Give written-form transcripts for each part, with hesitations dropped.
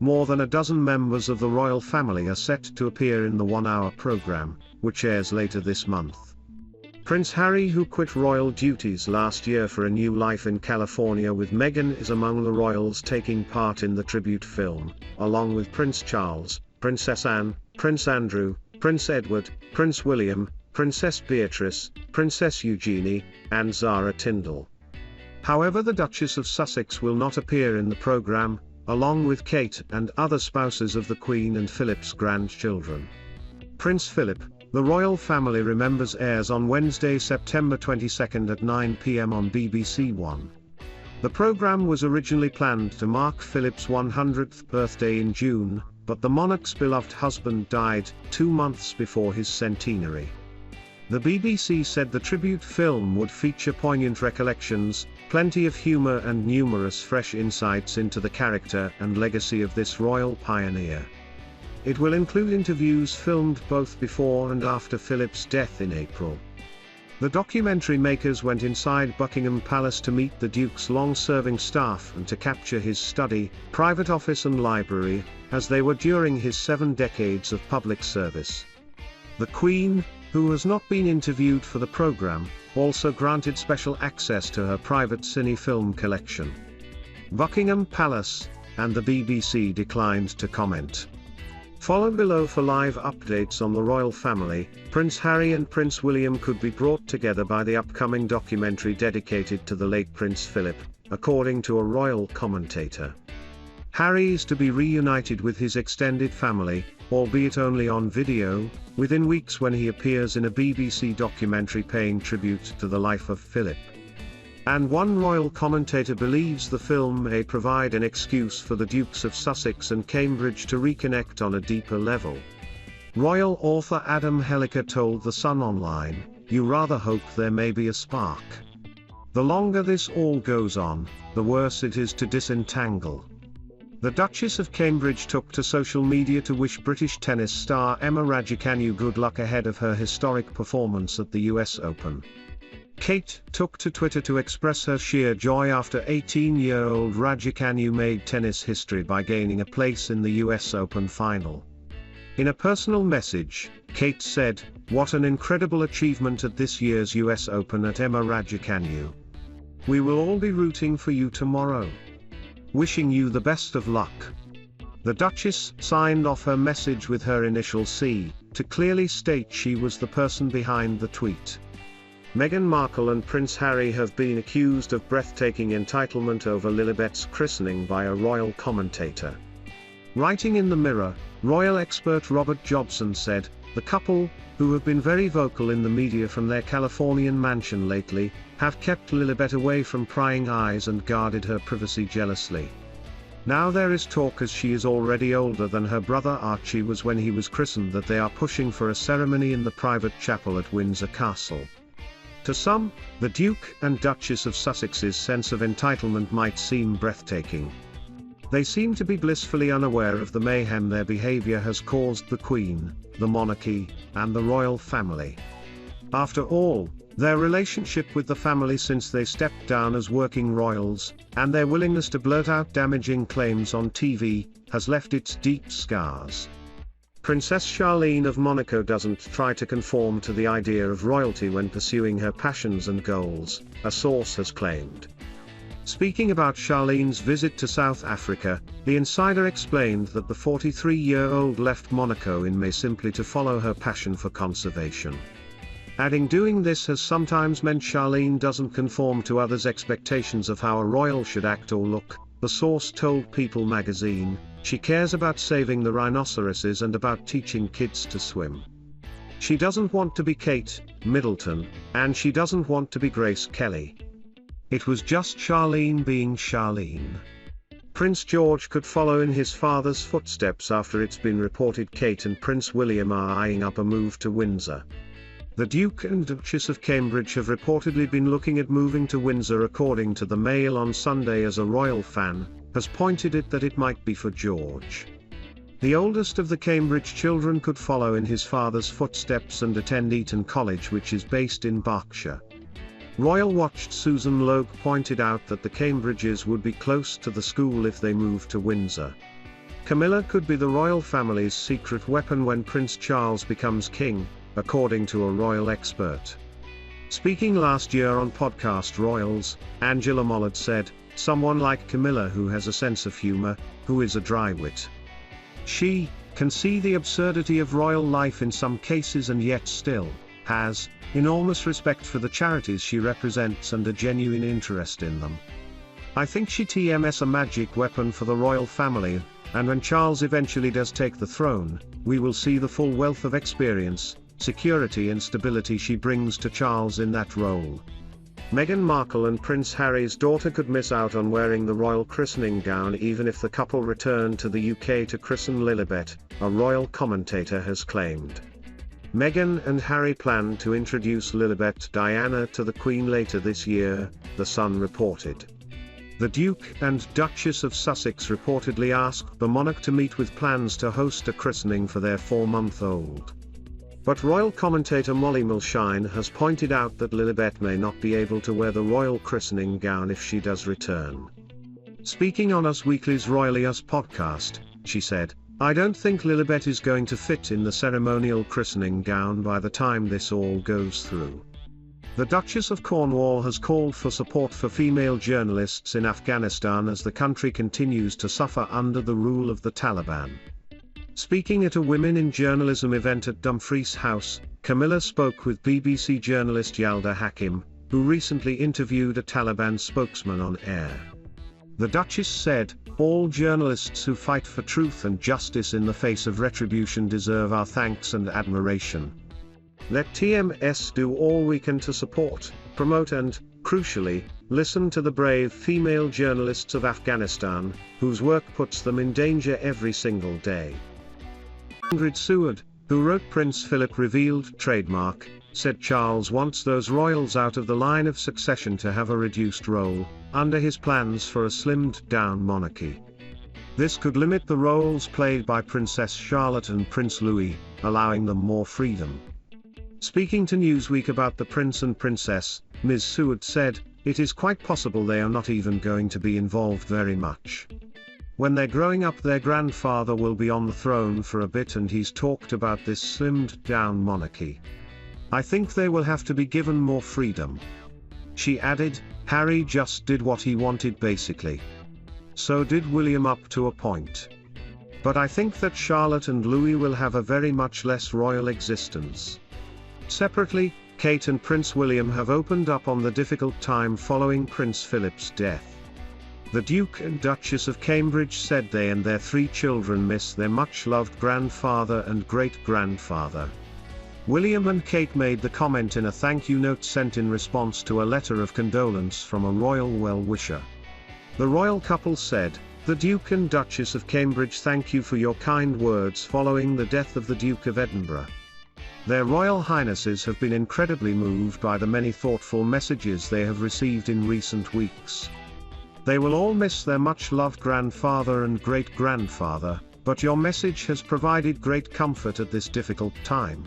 more than a dozen members of the royal family are set to appear in the one-hour program, which airs later this month. Prince Harry, who quit royal duties last year for a new life in California with Meghan, is among the royals taking part in the tribute film, along with Prince Charles, Princess Anne, Prince Andrew, Prince Edward, Prince William, Princess Beatrice, Princess Eugenie, and Zara Tindall. However, the Duchess of Sussex will not appear in the program, along with Kate and other spouses of the Queen and Philip's grandchildren. Prince Philip, The Royal Family Remembers airs on Wednesday, September 22 at 9 p.m. on BBC One. The program was originally planned to mark Philip's 100th birthday in June, but the monarch's beloved husband died 2 months before his centenary. The BBC said the tribute film would feature poignant recollections, plenty of humour and numerous fresh insights into the character and legacy of this royal pioneer. It will include interviews filmed both before and after Philip's death in April. The documentary makers went inside Buckingham Palace to meet the Duke's long-serving staff and to capture his study, private office and library, as they were during his 7 decades of public service. The Queen, who has not been interviewed for the program, also granted special access to her private cine-film collection. Buckingham Palace and the BBC declined to comment. Follow below for live updates on the royal family. Prince Harry and Prince William could be brought together by the upcoming documentary dedicated to the late Prince Philip, according to a royal commentator. Harry is to be reunited with his extended family, albeit only on video, within weeks when he appears in a BBC documentary paying tribute to the life of Philip. And one royal commentator believes the film may provide an excuse for the Dukes of Sussex and Cambridge to reconnect on a deeper level. Royal author Adam Helliker told The Sun Online, "You rather hope there may be a spark. The longer this all goes on, the worse it is to disentangle." The Duchess of Cambridge took to social media to wish British tennis star Emma Raducanu good luck ahead of her historic performance at the US Open. Kate took to Twitter to express her sheer joy after 18-year-old Raducanu made tennis history by gaining a place in the US Open final. In a personal message, Kate said, "What an incredible achievement at this year's US Open at Emma Raducanu. We will all be rooting for you tomorrow. Wishing you the best of luck." The Duchess signed off her message with her initial C, to clearly state she was the person behind the tweet. Meghan Markle and Prince Harry have been accused of breathtaking entitlement over Lilibet's christening by a royal commentator. Writing in the Mirror, royal expert Robert Jobson said, "The couple, who have been very vocal in the media from their Californian mansion lately, have kept Lilibet away from prying eyes and guarded her privacy jealously. Now there is talk, as she is already older than her brother Archie was when he was christened, that they are pushing for a ceremony in the private chapel at Windsor Castle." To some, the Duke and Duchess of Sussex's sense of entitlement might seem breathtaking. They seem to be blissfully unaware of the mayhem their behavior has caused the Queen, the monarchy, and the royal family. After all, their relationship with the family since they stepped down as working royals, and their willingness to blurt out damaging claims on TV, has left its deep scars. Princess Charlene of Monaco doesn't try to conform to the idea of royalty when pursuing her passions and goals, a source has claimed. Speaking about Charlene's visit to South Africa, the insider explained that the 43-year-old left Monaco in May simply to follow her passion for conservation. Adding, doing this has sometimes meant Charlene doesn't conform to others' expectations of how a royal should act or look, the source told People magazine. She cares about saving the rhinoceroses and about teaching kids to swim. She doesn't want to be Kate Middleton, and she doesn't want to be Grace Kelly. It was just Charlene being Charlene. Prince George could follow in his father's footsteps after it's been reported Kate and Prince William are eyeing up a move to Windsor. The Duke and Duchess of Cambridge have reportedly been looking at moving to Windsor, according to the Mail on Sunday, as a royal fan has pointed it that it might be for George. The oldest of the Cambridge children could follow in his father's footsteps and attend Eton College, which is based in Berkshire. Royal Watched Susan Logue pointed out that the Cambridges would be close to the school if they moved to Windsor. Camilla could be the royal family's secret weapon when Prince Charles becomes king, according to a royal expert. Speaking last year on podcast Royals, Angela Mollard said, "Someone like Camilla who has a sense of humor, who is a dry wit. She can see the absurdity of royal life in some cases and yet still has enormous respect for the charities she represents and a genuine interest in them. I think she TMS a magic weapon for the royal family, and when Charles eventually does take the throne, we will see the full wealth of experience, security and stability she brings to Charles in that role." Meghan Markle and Prince Harry's daughter could miss out on wearing the royal christening gown even if the couple returned to the UK to christen Lilibet, a royal commentator has claimed. Meghan and Harry plan to introduce Lilibet Diana to the Queen later this year, The Sun reported. The Duke and Duchess of Sussex reportedly asked the monarch to meet with plans to host a christening for their 4-month-old. But royal commentator Molly Mulshine has pointed out that Lilibet may not be able to wear the royal christening gown if she does return. Speaking on Us Weekly's Royally Us podcast, she said, "I don't think Lilibet is going to fit in the ceremonial christening gown by the time this all goes through." The Duchess of Cornwall has called for support for female journalists in Afghanistan as the country continues to suffer under the rule of the Taliban. Speaking at a Women in Journalism event at Dumfries House, Camilla spoke with BBC journalist Yalda Hakim, who recently interviewed a Taliban spokesman on air. The Duchess said, "All journalists who fight for truth and justice in the face of retribution deserve our thanks and admiration. Let TMS do all we can to support, promote and, crucially, listen to the brave female journalists of Afghanistan, whose work puts them in danger every single day." Seward, who wrote Prince Philip Revealed Trademark, said Charles wants those royals out of the line of succession to have a reduced role, under his plans for a slimmed-down monarchy. This could limit the roles played by Princess Charlotte and Prince Louis, allowing them more freedom. Speaking to Newsweek about the Prince and Princess, Ms. Seward said, "It is quite possible they are not even going to be involved very much. When they're growing up their grandfather will be on the throne for a bit and he's talked about this slimmed-down monarchy. I think they will have to be given more freedom." She added, "Harry just did what he wanted basically. So did William up to a point. But I think that Charlotte and Louis will have a very much less royal existence." Separately, Kate and Prince William have opened up on the difficult time following Prince Philip's death. The Duke and Duchess of Cambridge said they and their 3 children miss their much-loved grandfather and great-grandfather. William and Kate made the comment in a thank-you note sent in response to a letter of condolence from a royal well-wisher. The royal couple said, "The Duke and Duchess of Cambridge thank you for your kind words following the death of the Duke of Edinburgh. Their Royal Highnesses have been incredibly moved by the many thoughtful messages they have received in recent weeks. They will all miss their much-loved grandfather and great-grandfather, but your message has provided great comfort at this difficult time."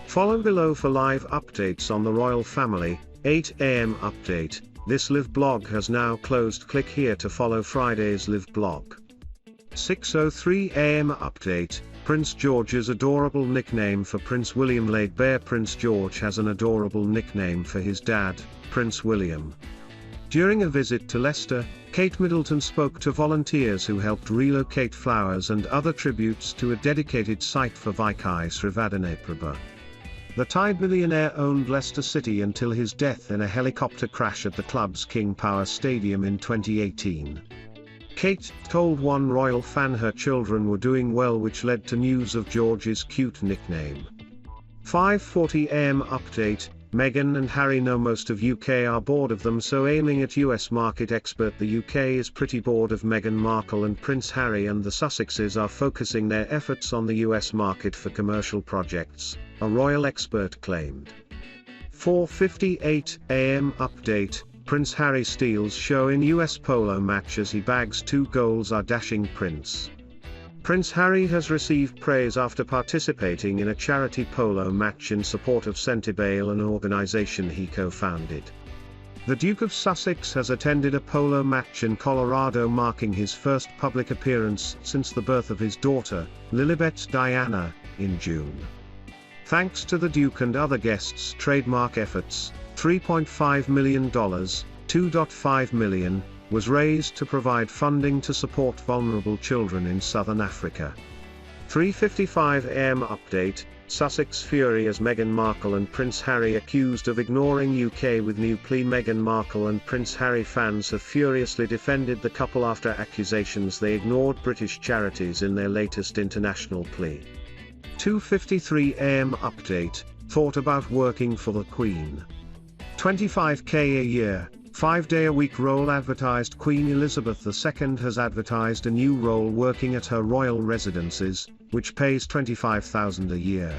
Follow below for live updates on the royal family. 8 AM update. This live blog has now closed. Click here to follow Friday's live blog. 6:03 AM update. Prince George's adorable nickname for Prince William laid bare. Prince George has an adorable nickname for his dad, Prince William. During a visit to Leicester, Kate Middleton spoke to volunteers who helped relocate flowers and other tributes to a dedicated site for Vikai Srivadanaprabha. The Tide millionaire owned Leicester City until his death in a helicopter crash at the club's King Power Stadium in 2018. Kate told one royal fan her children were doing well, which led to news of George's cute nickname. 5:40 AM update. Meghan and Harry know most of UK are bored of them, so aiming at US market expert. The UK is pretty bored of Meghan Markle and Prince Harry, and the Sussexes are focusing their efforts on the US market for commercial projects, a royal expert claimed. 4:58 AM update. Prince Harry steals show in US polo match as he bags 2 goals. Our dashing prince. Prince Harry has received praise after participating in a charity polo match in support of Centibale, an organization he co-founded. The Duke of Sussex has attended a polo match in Colorado, marking his first public appearance since the birth of his daughter, Lilibet Diana, in June. Thanks to the Duke and other guests' trademark efforts, $3.5 million, $2.5 million, was raised to provide funding to support vulnerable children in southern Africa. 3:55 AM update. Sussex fury as Meghan Markle and Prince Harry accused of ignoring UK with new plea. Meghan Markle and Prince Harry fans have furiously defended the couple after accusations they ignored British charities in their latest international plea. 2:53 AM update. Thought about working for the Queen. $25K a year, 5-day-a-week role advertised. Queen Elizabeth II has advertised a new role working at her royal residences, which pays $25,000 a year.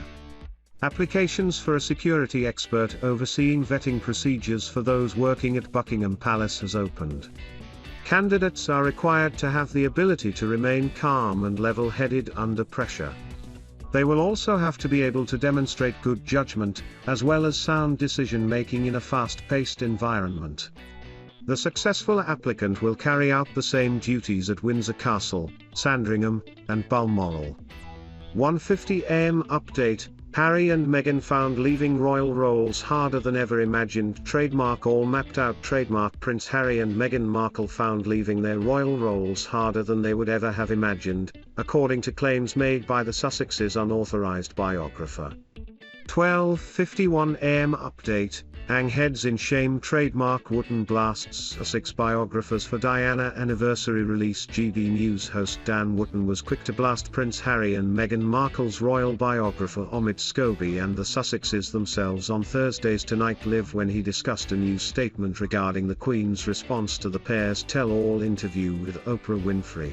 Applications for a security expert overseeing vetting procedures for those working at Buckingham Palace has opened. Candidates are required to have the ability to remain calm and level-headed under pressure. They will also have to be able to demonstrate good judgment, as well as sound decision-making in a fast-paced environment. The successful applicant will carry out the same duties at Windsor Castle, Sandringham, and Balmoral. 1:50 AM update. Harry and Meghan found leaving royal roles harder than ever imagined. Trademark all mapped out. Trademark. Prince Harry and Meghan Markle found leaving their royal roles harder than they would ever have imagined, according to claims made by the Sussexes' unauthorized biographer. 12:51 AM update. Ang heads in shame. Trademark wooden blasts. Sussex biographers for Diana anniversary release. GB News host Dan Wootton was quick to blast Prince Harry and Meghan Markle's royal biographer Omid Scobie and the Sussexes themselves on Thursday's Tonight Live when he discussed a new statement regarding the Queen's response to the pair's tell-all interview with Oprah Winfrey.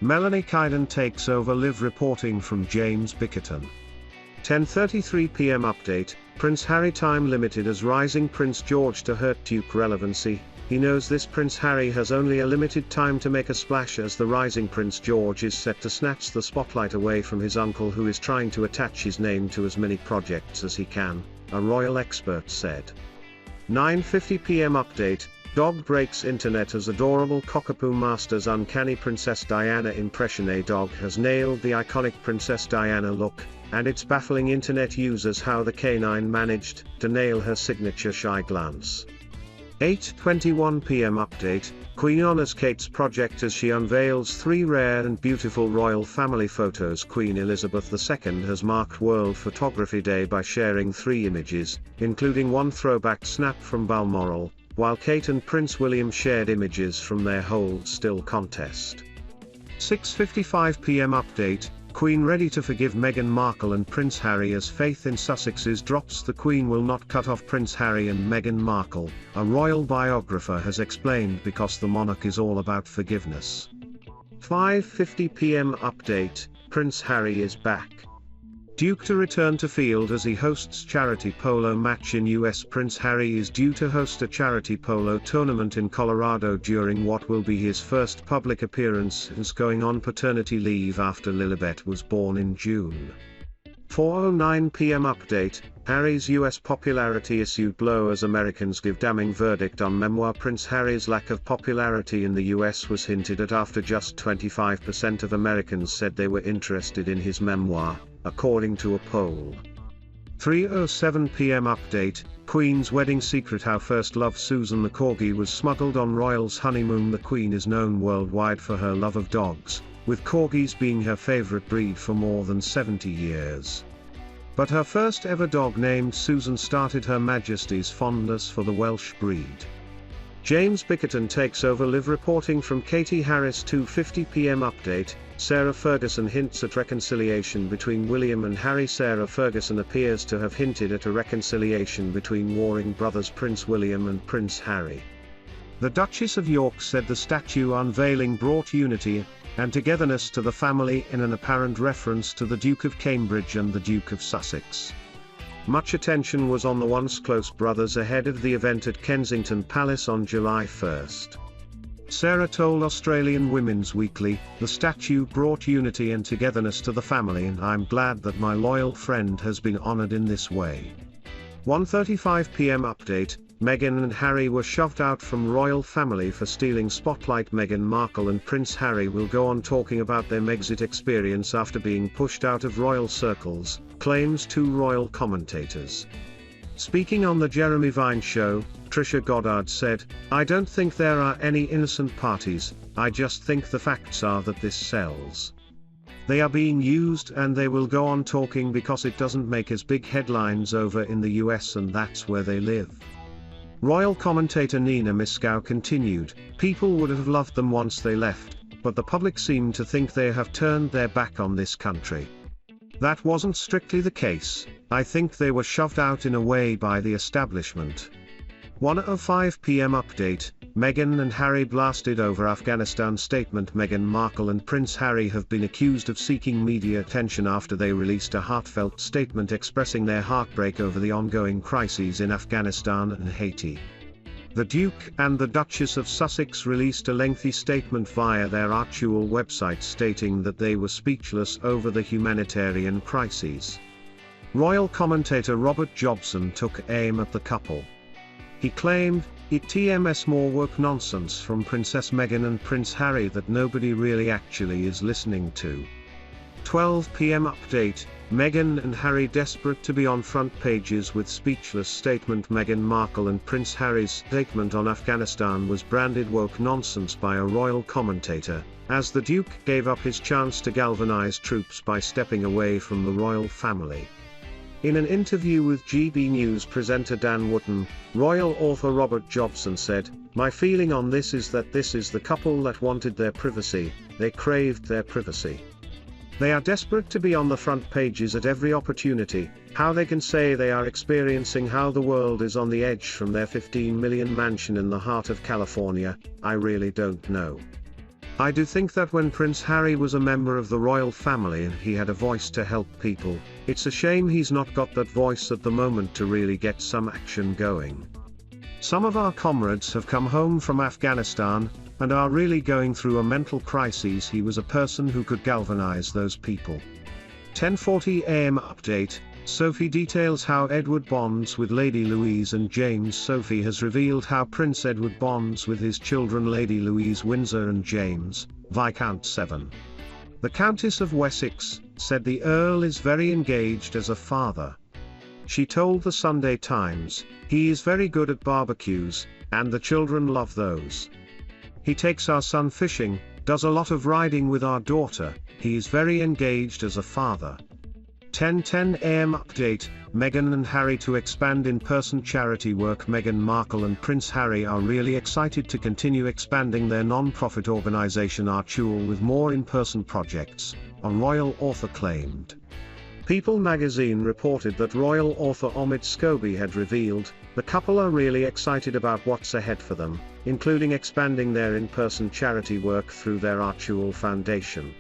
Melanie Kyden takes over Live, reporting from James Bickerton. 10:33 PM update. Prince Harry time limited as rising Prince George to hurt Duke relevancy. He knows this. Prince Harry has only a limited time to make a splash as the rising Prince George is set to snatch the spotlight away from his uncle, who is trying to attach his name to as many projects as he can, a royal expert said. 9:50 PM update. Dog breaks internet as adorable cockapoo masters uncanny Princess Diana impression. A dog has nailed the iconic Princess Diana look, and it's baffling internet users how the canine managed to nail her signature shy glance. 8:21 PM update. Queen honors Kate's project as she unveils 3 rare and beautiful royal family photos. Queen Elizabeth II has marked World Photography Day by sharing 3 images, including one throwback snap from Balmoral, while Kate and Prince William shared images from their Hold Still contest. 6:55 PM update. Queen ready to forgive Meghan Markle and Prince Harry as faith in Sussexes drops. The Queen will not cut off Prince Harry and Meghan Markle, a royal biographer has explained, because the monarch is all about forgiveness. 5:50 PM update. Prince Harry is back. Duke to return to field as he hosts charity polo match in US. Prince Harry is due to host a charity polo tournament in Colorado during what will be his first public appearance since going on paternity leave after Lilibet was born in June. 4:09 PM update. Harry's US popularity issued blow as Americans give damning verdict on memoir. Prince Harry's lack of popularity in the US was hinted at after just 25% of Americans said they were interested in his memoir, according to a poll. 3:07 PM update. Queen's wedding secret. How first love Susan the Corgi was smuggled on royals' honeymoon. The Queen is known worldwide for her love of dogs, with corgis being her favorite breed for more than 70 years. But her first ever dog named Susan started Her Majesty's fondness for the Welsh breed. James Bickerton takes over Live, reporting from Katie Harris. 2:50 PM update. Sarah Ferguson hints at reconciliation between William and Harry. Sarah Ferguson appears to have hinted at a reconciliation between warring brothers Prince William and Prince Harry. The Duchess of York said the statue unveiling brought unity and togetherness to the family, in an apparent reference to the Duke of Cambridge and the Duke of Sussex. Much attention was on the once close brothers ahead of the event at Kensington Palace on July 1st. Sarah told Australian Women's Weekly, "The statue brought unity and togetherness to the family, and I'm glad that my loyal friend has been honoured in this way." 1:35 PM update. Meghan and Harry were shoved out from royal family for stealing spotlight. Meghan Markle and Prince Harry will go on talking about their megxit experience after being pushed out of royal circles, claims two royal commentators. Speaking on the Jeremy Vine show, Trisha Goddard said, "I don't think there are any innocent parties, I just think the facts are that this sells. They are being used and they will go on talking because it doesn't make as big headlines over in the US and that's where they live." Royal commentator Nina Miskow continued, "People would have loved them once they left, but the public seem to think they have turned their back on this country. That wasn't strictly the case, I think they were shoved out in a way by the establishment." 1:05 p.m. update, Meghan and Harry blasted over Afghanistan statement. Meghan Markle and Prince Harry have been accused of seeking media attention after they released a heartfelt statement expressing their heartbreak over the ongoing crises in Afghanistan and Haiti. The Duke and the Duchess of Sussex released a lengthy statement via their actual website stating that they were speechless over the humanitarian crises. Royal commentator Robert Jobson took aim at the couple. He claimed, "It's more work nonsense from Princess Meghan and Prince Harry that nobody really actually is listening to." 12 p.m. update, Meghan and Harry desperate to be on front pages with speechless statement. Meghan Markle and Prince Harry's statement on Afghanistan was branded woke nonsense by a royal commentator, as the Duke gave up his chance to galvanize troops by stepping away from the royal family. In an interview with GB News presenter Dan Wootton, royal author Robert Jobson said, "My feeling on this is that this is the couple that wanted their privacy, they craved their privacy. They are desperate to be on the front pages at every opportunity. How they can say they are experiencing how the world is on the edge from their 15 million mansion in the heart of California, I really don't know. I do think that when Prince Harry was a member of the royal family and he had a voice to help people, it's a shame he's not got that voice at the moment to really get some action going. Some of our comrades have come home from Afghanistan, and are really going through a mental crisis. He was a person who could galvanize those people." 10:40 a.m. update, Sophie details how Edward bonds with Lady Louise and James. Sophie has revealed how Prince Edward bonds with his children Lady Louise Windsor and James, Viscount 7. The Countess of Wessex said the Earl is very engaged as a father. She told the Sunday Times, "He is very good at barbecues, and the children love those. He takes our son fishing, does a lot of riding with our daughter, he is very engaged as a father." 10:10 a.m. update, Meghan and Harry to expand in-person charity work. Meghan Markle and Prince Harry are really excited to continue expanding their non-profit organization Archewell with more in-person projects, a royal author claimed. People magazine reported that royal author Omid Scobie had revealed, the couple are really excited about what's ahead for them, including expanding their in-person charity work through their Archewell Foundation.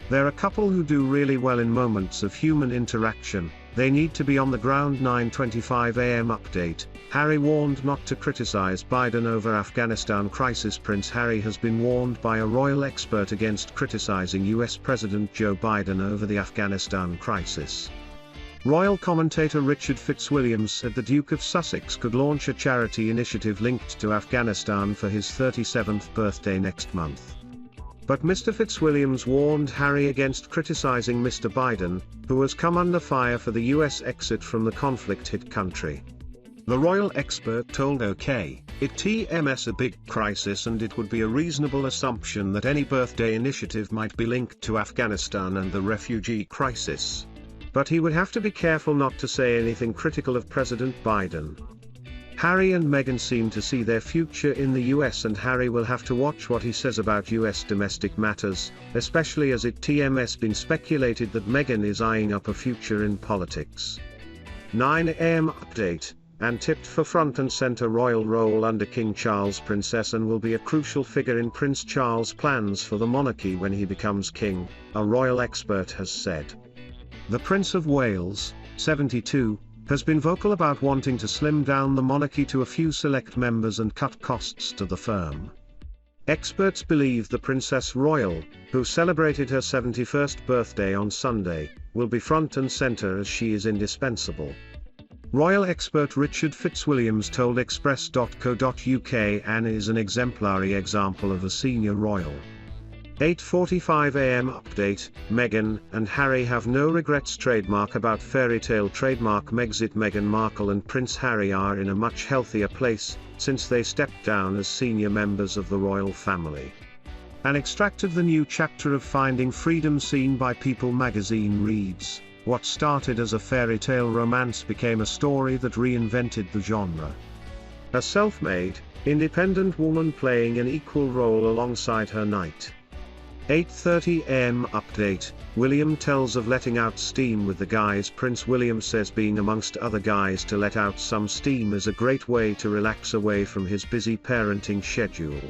They're a couple who do really well in moments of human interaction, they need to be on the ground. 9:25 a.m. update, Harry warned not to criticize Biden over Afghanistan crisis. Prince Harry has been warned by a royal expert against criticizing US President Joe Biden over the Afghanistan crisis. Royal commentator Richard Fitzwilliams said the Duke of Sussex could launch a charity initiative linked to Afghanistan for his 37th birthday next month. But Mr. Fitzwilliams warned Harry against criticizing Mr. Biden, who has come under fire for the US exit from the conflict-hit country. The royal expert told it's a big crisis and it would be a reasonable assumption that any birthday initiative might be linked to Afghanistan and the refugee crisis. But he would have to be careful not to say anything critical of President Biden. Harry and Meghan seem to see their future in the US, and Harry will have to watch what he says about US domestic matters, especially as it's been speculated that Meghan is eyeing up a future in politics. 9 a.m. update, and tipped for front and center royal role under King Charles. Princess Anne will be a crucial figure in Prince Charles' plans for the monarchy when he becomes king, a royal expert has said. The Prince of Wales, 72, has been vocal about wanting to slim down the monarchy to a few select members and cut costs to the firm. Experts believe the Princess Royal, who celebrated her 71st birthday on Sunday, will be front and center as she is indispensable. Royal expert Richard Fitzwilliams told Express.co.uk Anne is an exemplary example of a senior royal. 8:45 AM update, Meghan and Harry have no regrets trademark about fairy tale trademark megxit. Meghan Markle and Prince Harry are in a much healthier place, since they stepped down as senior members of the royal family. An extract of the new chapter of Finding Freedom seen by People magazine reads, "What started as a fairy tale romance became a story that reinvented the genre. A self-made, independent woman playing an equal role alongside her knight." 8:30 AM update, William tells of letting out steam with the guys. Prince William says being amongst other guys to let out some steam is a great way to relax away from his busy parenting schedule.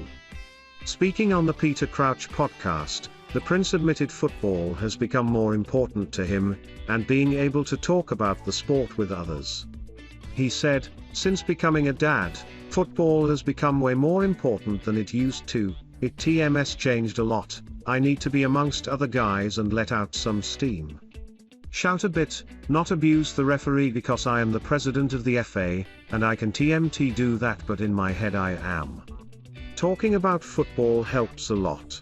Speaking on the Peter Crouch podcast, the Prince admitted football has become more important to him, and being able to talk about the sport with others. He said, "Since becoming a dad, football has become way more important than it used to. It's changed a lot. I need to be amongst other guys and let out some steam. Shout a bit, not abuse the referee because I am the president of the FA, and I can do that, but in my head I am. Talking about football helps a lot."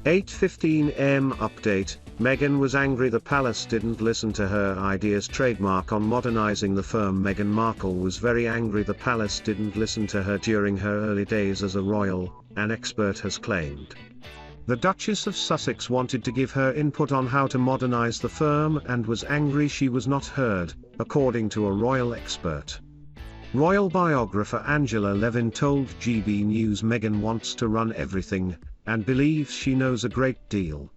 8:15 AM update, Meghan was angry the palace didn't listen to her ideas. Trademark on modernizing the firm. Meghan Markle was very angry the palace didn't listen to her during her early days as a royal, an expert has claimed. The Duchess of Sussex wanted to give her input on how to modernize the firm and was angry she was not heard, according to a royal expert. Royal biographer Angela Levin told GB News Meghan wants to run everything, and believes she knows a great deal.